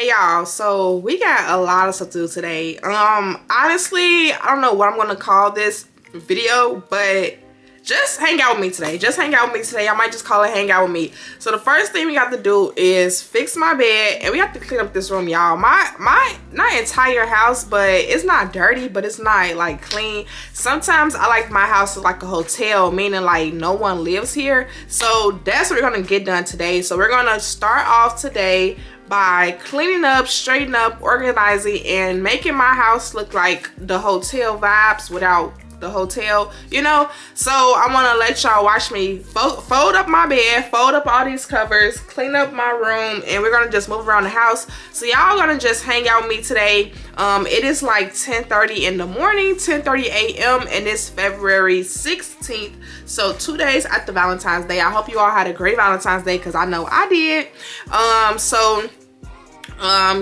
Hey y'all, so we got a lot of stuff to do today. Honestly, I don't know what I'm gonna call this video, but just hang out with me today. Just hang out with me today. I might just call it hang out with me. So the first thing we got to do is fix my bed, and we have to clean up this room, y'all. My not entire house, but it's not dirty, but it's not like clean. Sometimes I like my house is like a hotel, meaning like no one lives here. So that's what we're gonna get done today. So we're gonna start off today by cleaning up, straightening up, organizing, and making my house look like the hotel vibes without the hotel, you know. So I want to let y'all watch me fold up my bed, fold up all these covers, clean up my room, and we're gonna just move around the house. So y'all gonna just hang out with me today. It is like 10:30 in the morning, 10:30 a.m. and it's February 16th, so 2 days after Valentine's Day. I hope you all had a great Valentine's Day, because I know I did.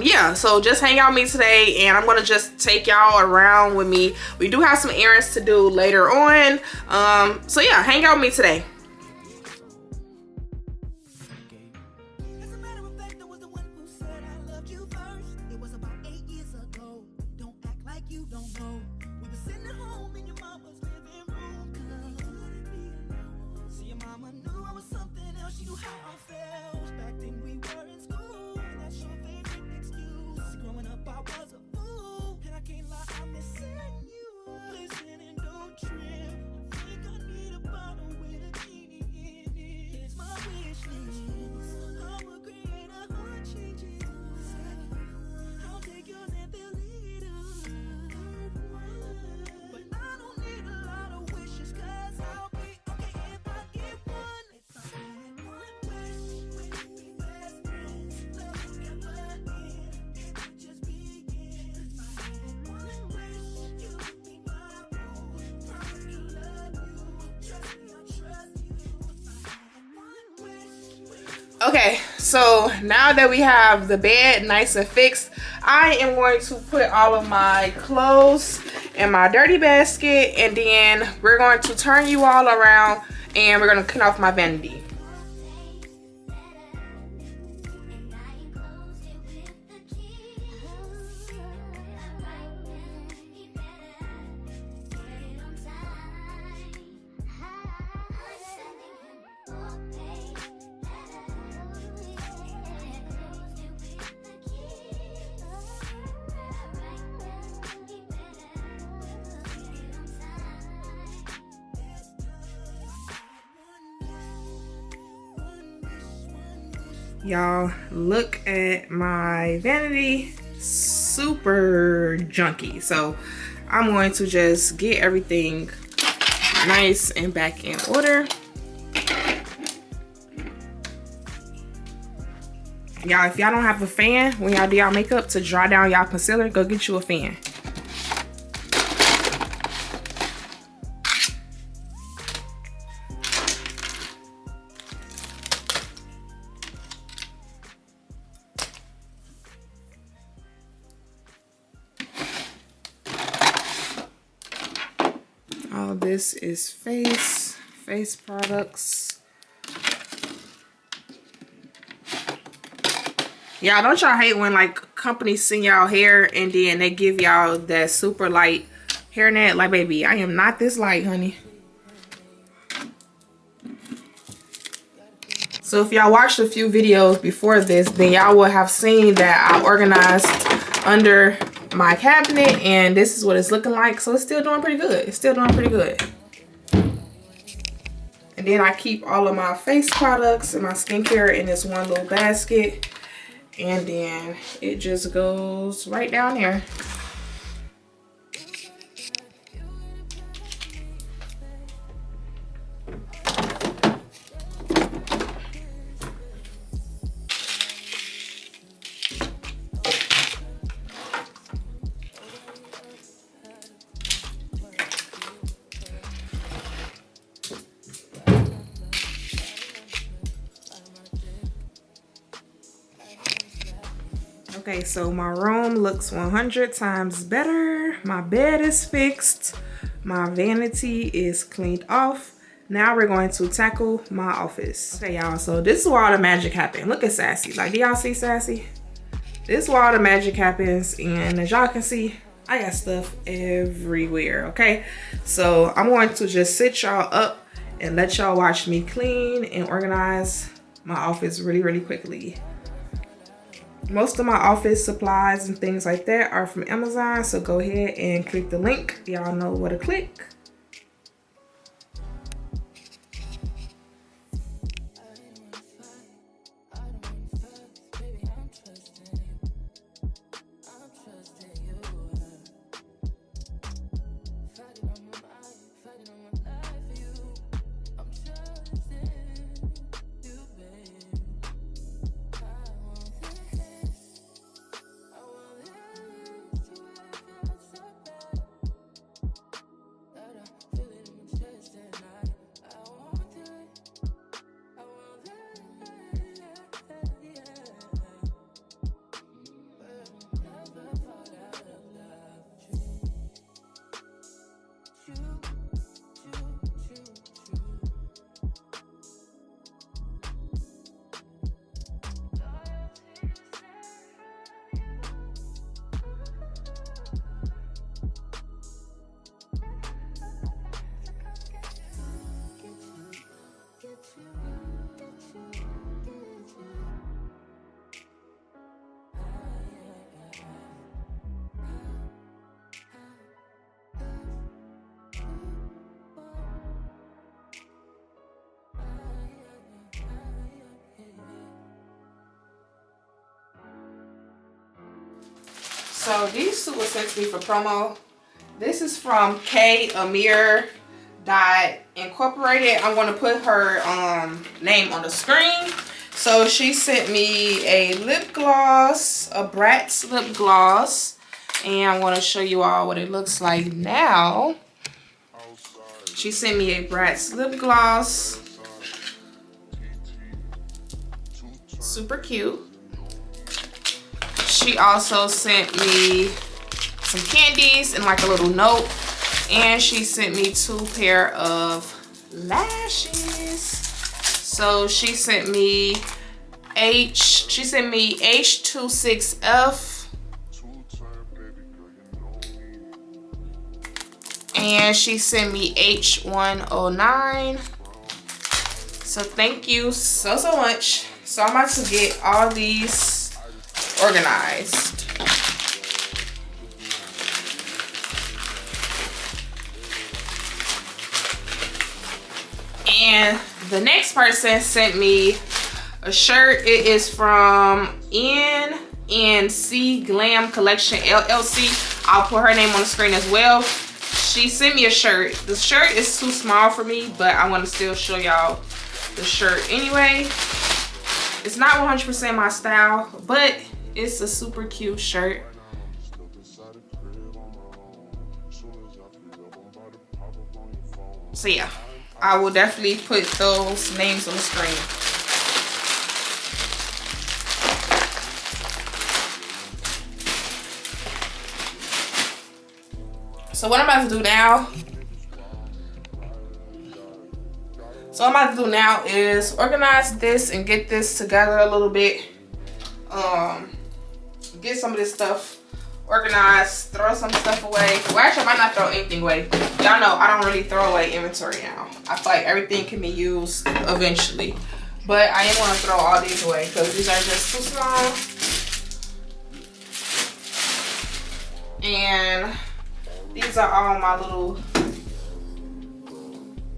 Yeah, so just hang out with me today, and I'm gonna just take y'all around with me. We do have some errands to do later on, so yeah, hang out with me today. Okay, so now that we have the bed nice and fixed, I am going to put all of my clothes in my dirty basket, and then we're going to turn you all around, and we're going to clean off my vanity. Y'all, look at my vanity, super junky. So I'm going to just get everything nice and back in order. Y'all, if y'all don't have a fan when y'all do y'all makeup to dry down y'all concealer, go get you a fan. All this is face products. Y'all, don't y'all hate when like companies send y'all hair and then they give y'all that super light hairnet? Like, baby, I am not this light, honey. So if y'all watched a few videos before this, then y'all will have seen that I organized under my cabinet, and this is what it's looking like. So it's still doing pretty good. It's still doing pretty good. And then I keep all of my face products and my skincare in this one little basket, and then it just goes right down there. Okay, so my room looks 100 times better. My bed is fixed. My vanity is cleaned off. Now we're going to tackle my office. Okay, y'all, so this is where all the magic happened. Look at Sassy. Like, do y'all see Sassy? This is where all the magic happens, and as y'all can see, I got stuff everywhere, okay? So I'm going to just sit y'all up and let y'all watch me clean and organize my office really, really quickly. Most of my office supplies and things like that are from Amazon, so go ahead and click the link. Y'all know where to click. So these two were sent to me for promo. This is from K Amir Incorporated. I'm going to put her name on the screen. So she sent me a lip gloss, a Bratz lip gloss, and I'm going to show you all what it looks like now. She sent me a Bratz lip gloss. Super cute. She also sent me some candies and like a little note, and she sent me 2 pair of lashes. So she sent me H26F, and she sent me H109. So thank you so much. So I'm about to get all these organized. And the next person sent me a shirt. It is from NNC Glam Collection LLC. I'll put her name on the screen as well. She sent me a shirt. The shirt is too small for me, but I want to still show y'all the shirt anyway. It's not 100% my style, but it's a super cute shirt. So yeah, I will definitely put those names on the screen. So what I'm about to do now, is organize this and get this together a little bit. Get some of this stuff organized, throw some stuff away. Well, actually, I might not throw anything away. Y'all know I don't really throw away inventory now. I feel like everything can be used eventually. But I am going to throw all these away because these are just too small. And these are all my little...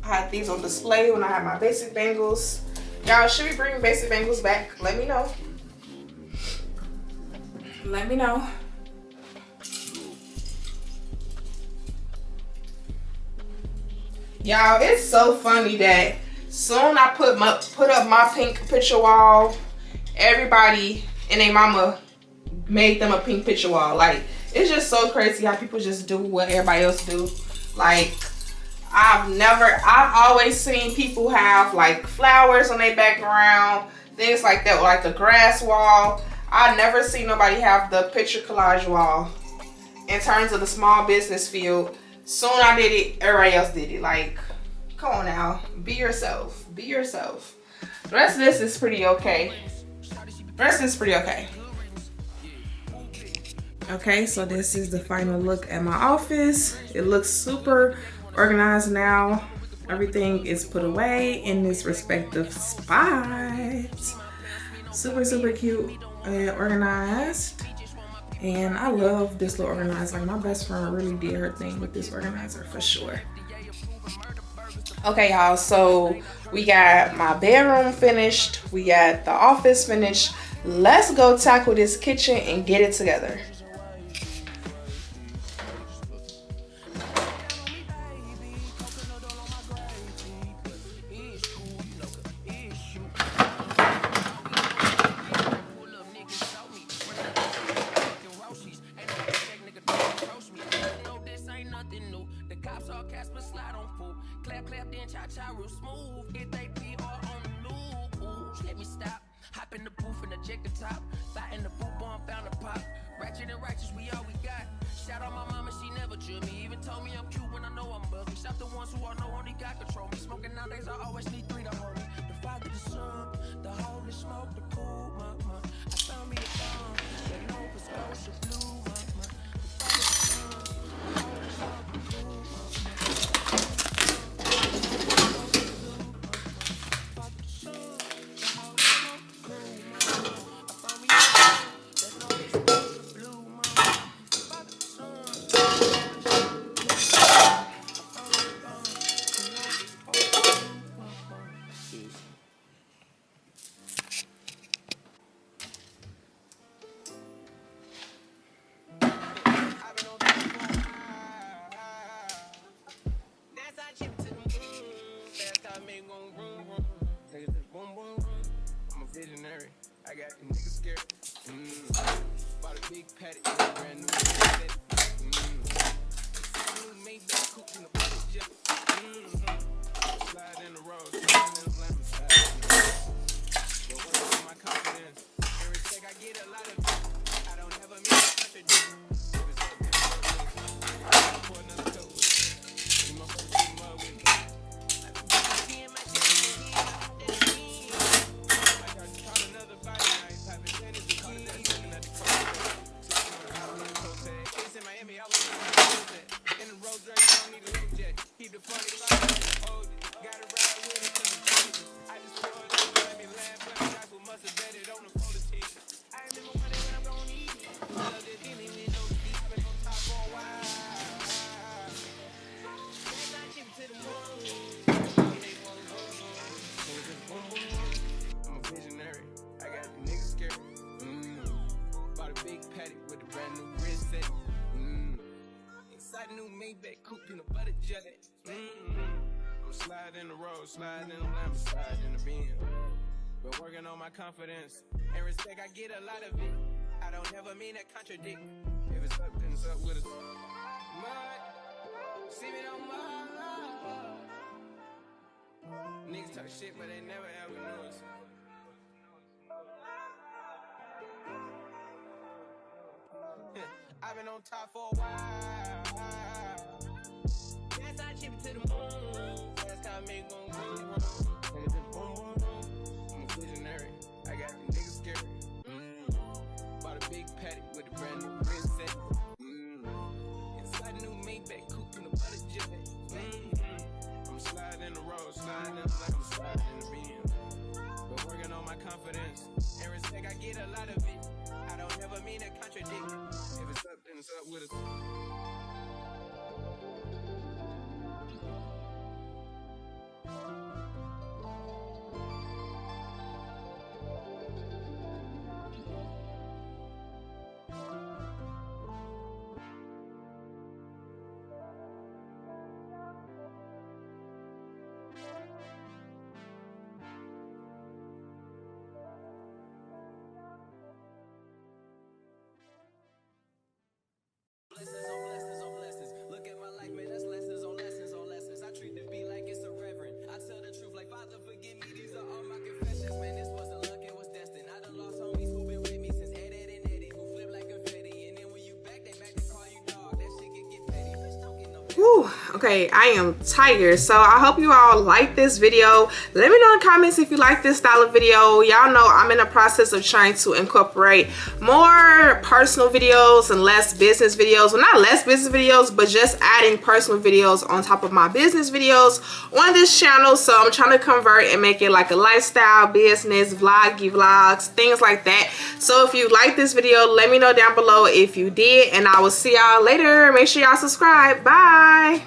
I had these on display when I had my basic bangles. Y'all, should we bring basic bangles back? Let me know. Let me know. Y'all, it's so funny that soon I put up my pink picture wall, everybody and their mama made them a pink picture wall. Like, it's just so crazy how people just do what everybody else do. Like, I've always seen people have like flowers on their background, things like that, or like a grass wall. I never seen nobody have the picture collage wall. In terms of the small business field, soon I did it, everybody else did it. Like, come on now, be yourself, be yourself. The rest of this is pretty okay. The rest of this is pretty okay. Okay, so this is the final look at my office. It looks super organized now. Everything is put away in its respective spots. Super, super cute and organized. And I love this little organizer. Like, my best friend really did her thing with this organizer for sure. Okay, y'all, so we got my bedroom finished. We got the office finished. Let's go tackle this kitchen and get it together. I'm a visionary. I got the niggas scared. Bought a big paddock, brand new set. New Maybach coupe in the budget jet. Slide in the road, slide in the lamp, slide in the road. But what about my confidence? Every check I get a lot of it. I don't ever mean to contradict. If it's up, then I'll pour another cup with it. You my first big mug with me. I'm a visionary. I got the niggas scared. Bought a big paddock with a brand new wrist set. Inside a new Maybach coupe in a butter jet. I'm sliding in the road, sliding in the lamp, sliding in the beam. Been working on my confidence and respect. I get a lot of it. I don't ever mean to contradict. If it's up, then it's up with us. Mud, see me on mud. Niggas talk shit, but they never ever knew us. I've been on top for a while. Yes, I chip it to the moon. That's how I make gon' boom, boom, boom. I'm a visionary. I got the niggas scared. Bought a big paddock with a brand new wrist set. Inside a new Maybach coupe in the butter jet. I'm sliding in the road, sliding in the lamp, I'm sliding in the beam. But working on my confidence and respect, I get a lot of it. I don't ever mean to contradict. If it's up, then it's up with us. Okay, I am tired. So I hope you all like this video. Let me know in the comments if you like this style of video. Y'all know I'm in the process of trying to incorporate more personal videos and less business videos. Well, not less business videos, but just adding personal videos on top of my business videos on this channel. So I'm trying to convert and make it like a lifestyle, business, vloggy vlogs, things like that. So if you like this video, let me know down below if you did, and I will see y'all later. Make sure y'all subscribe. Bye.